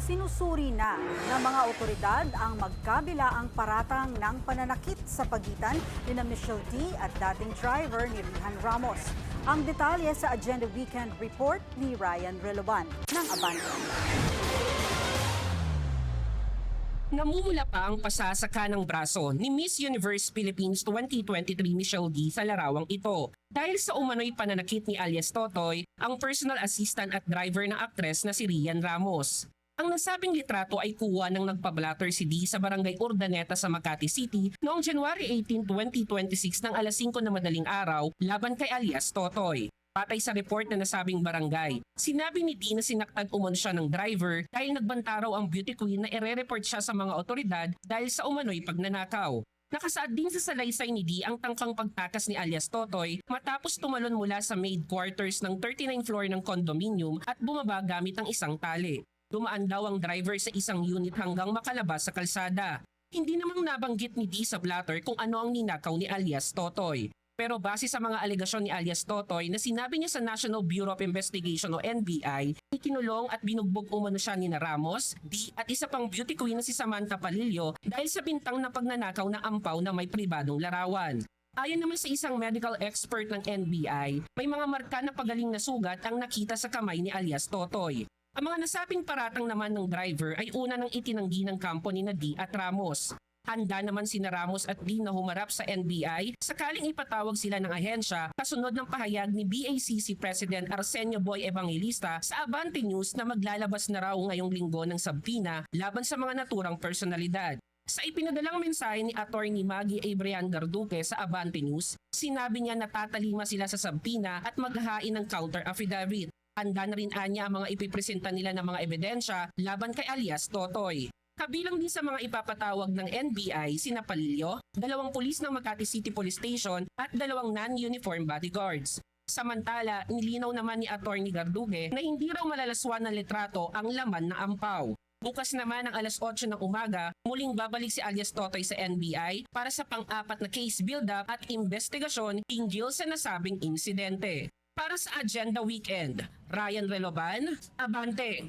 Sinusuri na ng mga otoridad ang magkabilaang paratang ng pananakit sa pagitan ni Michelle D at dating driver ni Rihan Ramos. Ang detalye sa Agenda Weekend Report ni Ryan Reloban ng Abante. Namumula pa ang pasasaka ng braso ni Miss Universe Philippines 2023 Michelle D sa larawang ito dahil sa umano'y pananakit ni alias Totoy, ang personal assistant at driver ng aktres na si Rihan Ramos. Ang nasabing litrato ay kuha ng nagpablatter si D sa barangay Urdaneta sa Makati City noong January 18, 2026 ng alas 5 na madaling araw laban kay alias Totoy. Patay sa report na nasabing barangay, sinabi ni D na sinaktan umano siya ng driver dahil nagbanta raw ang beauty queen na ire-report siya sa mga otoridad dahil sa umano'y pagnanakaw. Nakasaad din sa salaysay ni D ang tangkang pagtakas ni alias Totoy matapos tumalon mula sa maid quarters ng 39th floor ng condominium at bumaba gamit ang isang tali. Dumaan daw ang driver sa isang unit hanggang makalabas sa kalsada. Hindi namang nabanggit ni D sa blatter kung ano ang ninakaw ni alias Totoy. Pero base sa mga alegasyon ni alias Totoy na sinabi niya sa National Bureau of Investigation o NBI, ikinulong at binugbog umano siya ni Ramos, D at isa pang beauty queen na si Samantha Palillo dahil sa bintang na pagnanakaw ng ampaw na may pribadong larawan. Ayon naman sa isang medical expert ng NBI, may mga marka na pagaling na sugat ang nakita sa kamay ni alias Totoy. Ang mga nasabing paratang naman ng driver ay una nang itinanggi ng company na D at Ramos. Handa naman sina Ramos at D na humarap sa NBI sakaling ipatawag sila ng ahensya kasunod ng pahayag ni BACC President Arsenio Boy Evangelista sa Abante News na maglalabas na raw ngayong linggo ng subpoena laban sa mga naturang personalidad. Sa ipinadalang mensahe ni Attorney Maggie Abrian Garduque sa Abante News, sinabi niya na tatalima sila sa subpoena at maghahain ng counter affidavit. Handa na rin anya ang mga ipipresenta nila ng mga ebidensya laban kay alias Totoy. Kabilang din sa mga ipapatawag ng NBI sina Palillo, 2 pulis ng Makati City Police Station at 2 non-uniform bodyguards. Samantala, nilinaw naman ni Attorney Garduque na hindi raw malalaswan ng litrato ang laman ng ampaw. Bukas naman ng alas 8 ng umaga, muling babalik si alias Totoy sa NBI para sa pang-apat na case build-up at investigasyon hinggil sa nasabing insidente. Para sa Agenda Weekend, Ryan Reloban, Abante.